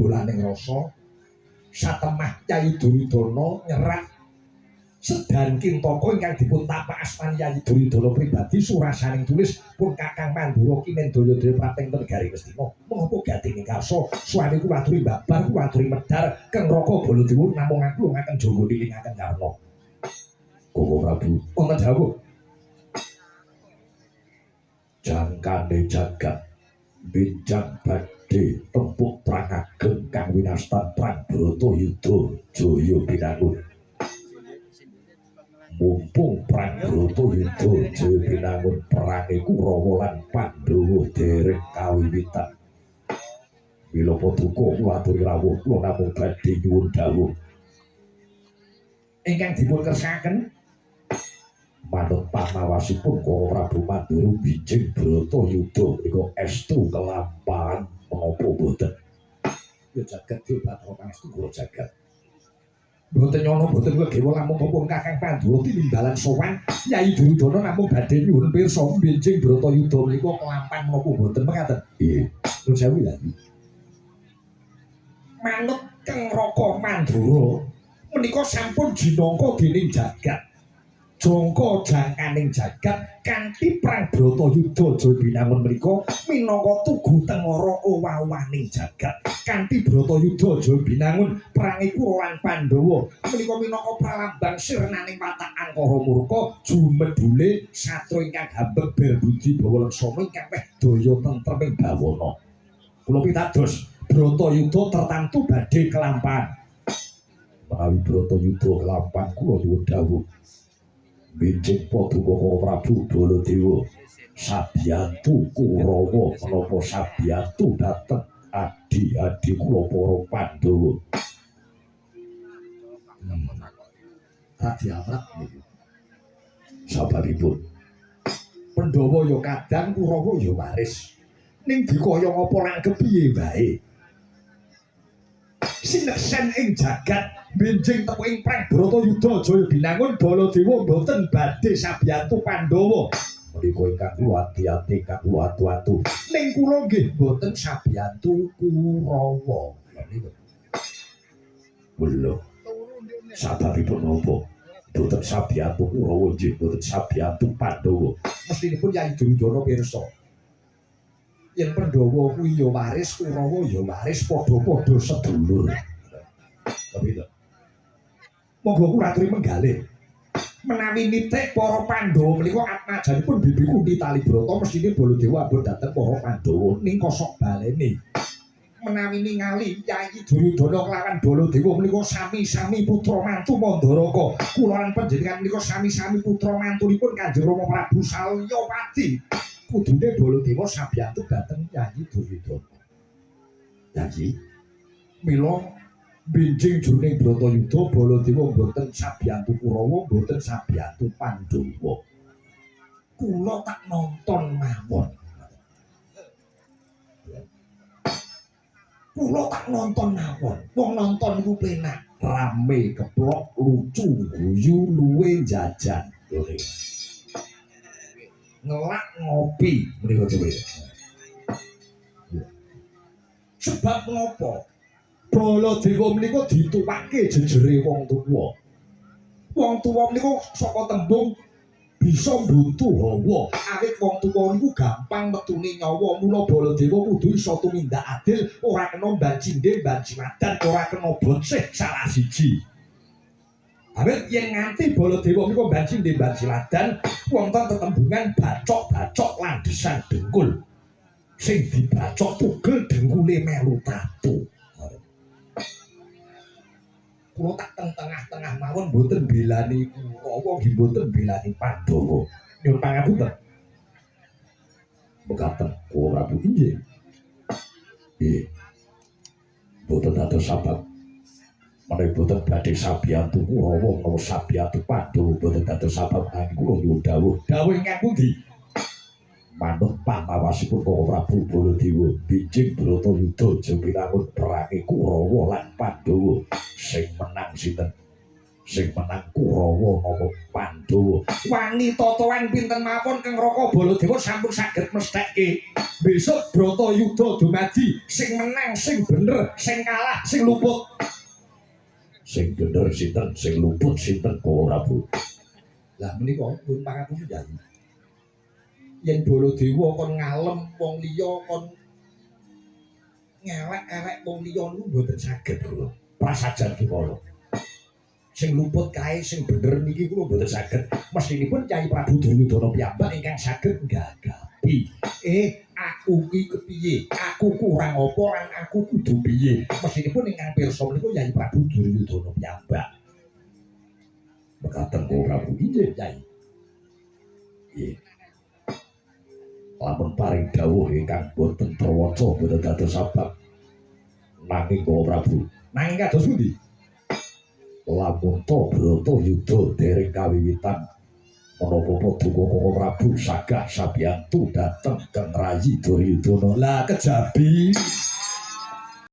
bolaning rasa satemah Yayi Duryudana nyerat sedan Kintaka ingkang dipun tapak asmani Yayi Duryudana pribadi surasaning tulis pun Kakang Pandura Kinendaya Dewa Prateng Negari Ngastina menapa gatine karsa suami kula aturi babar kula aturi medhar Kang Raka Baladewa namung aku ngaken jaga nilingaken karna Koko Prabu wonten dawuh jangkane jagat benjang badhe tempuk perang ageng kang winastan perang Bratayuda Jaya Binangun mumpung perang Bratayuda Jaya Binangun perange Kurawa lan Pandhawa dereng kawiwitan mila paduka kula aturi rawuh kula namung badhe nyuwun dawuh ingkang dipun kersakaken manut panawasipun Para Prabu Mandura bijing Bratayuda menika estu kelampahan menapa boten ya jagat Dewa Bathara pangestu kula jagat boten nyono boten kedewa lamun mumpung Kakang Pandura tinimbalan sowan Yayi Duryudana namung badhe nyuwun pirsa bijing Bratayuda menika kelampahan menapa boten mekaten nggih nuwun sewu ya manut Kang Raka Mandura menika sampun jinangka dening jagat jangka jangkaning jagat kanthi perang Bratayuda Jaya Binangun menika minangka tugu tengara owah-owaning jagat kanthi Bratayuda Jaya Binangun perange Kurawa lan Pandhawa menika minangka pralambang sirnaning watak angkara murka jumedhule satra ingkang hambeg berbudi bawa laksana ingkang weh daya tentreming bawana kula pitados Bratayuda tertamtu badhe kelampahan menawi Bratayuda kelampahan kula nyuwun dawuh bijing paduka Prabu Baladewa sabiyantu Kurawa menapa sabiyantu dhateng adi-adi kula para Pandhawa Radiawrat niku sababipun Pandhawa ya kadang Kurawa ya waris ning dikaya ngapa lan kepiye wae sineksen ing jagat benjing tepuking perang Bratayuda Jaya Binangun Baladewa boten badhe sabiyantu Pandhawa menika ingkang kula ati-ati ingkang kula atu-atu ning kula nggih boten sabiyantu Kurawa menika lho sababipun napa boten sabiyantu Kurawa nggih boten sabiyantu Pandhawa mestinipun Yayi Duryudana pirsa yen Pandhawa kuwi ya waris Kurawa ya waris padha-padha sedulur tapi to monggo kula aturi menggalih menawi nitik para Pandhawa menika atmajanipun Bibi Kunti Talibrata mestine Baladewa ampun dhateng para Pandhawa ning kosok balene menawi ningali Yayi Duryudana kelawan Baladewa menika sami-sami putra mantu Mandaraka kula lan panjenengan menika sami-sami putra mantunipun Kanjeng Rama Prabu Salyawati kudune Baladewa sabiyantu dhateng Yayi Duryudana Yayi mila benjing jroning Bratayuda Baladewa boten sabiyantu Kurawa boten sabiyantu Pandhawa kula tak nonton mawon kula tak nonton mawon wong nonton niku penak rame keplok lucu guyu luwe jajan ngelak ngopi menika coba sebab ngopo Baladewa menika dituwake jejere wong tuwa. Wong tuwa menika saka tembung bisa mbuntu hawa. Awit wong tuwa niku gampang metune nyawa. Mula Baladewa kudu iso tumindak adil, ora kena mbanjingge mbanjimadan, ora kena boceh salah siji. Awit yen nganti Baladewa menika mbanjingge mbanjiladan, wonten tetembungan bacok-bacok landhesan dengkul. Sing dibacok tugel dengkule melu tatu. Kula tak teng tengah-tengah mawon mboten belani Kurawa nggih mboten belani Pandhawa nyuwun pangapunten mekaten Kura Prabu inggih nggih mboten dados sabab menawi boten badhe sabiyantu Kurawa menawa sabiyantu Pandhawa boten dados sabab angin kula nyuwun dawuh ingkang pundi manut panawasipun Para Prabu Baladewa bijing Bratayuda Jaya Binangun perange Kurawa lan Pandhawa sing menang sinten sing menang Kurawa napa Pandhawa. Wani totoan pinten mawon Kang Raka Baladewa sampun saged mesthekke. Besok Bratayuda dumadi sing menang, sing bener, sing kalah, sing luput. Sing bener sinten, sing luput sinten Para Prabu. Lah menika pun pangapunten Kyai. Yen Baladewa kon ngalem wong liya kon ngelek-elek wong liya niku mboten saged kula. Prasajan kula. Sing luput kae sing bener niki kula mboten saged. Mestinipun Kyai Prabu Duryudana piyambak ingkang saged nggagapi. Aku ki kepiye? Aku kurang apa lan aku kudu piye? Mestinipun ingkang pirsa menika Kyai Prabu Duryudana piyambak. Mekaten Para Prabu inggih Kyai. Nggih. Lamun paring dawuh ingkang boten prawaca boten dados sabab nanging Para Prabu. Nanging kados pundi? Lamun to Bratayuda dereng kawiwitan menapa paduka Para Prabu sagah sabiyantu dhateng Kang Rayi Duryudana. Lah kejabi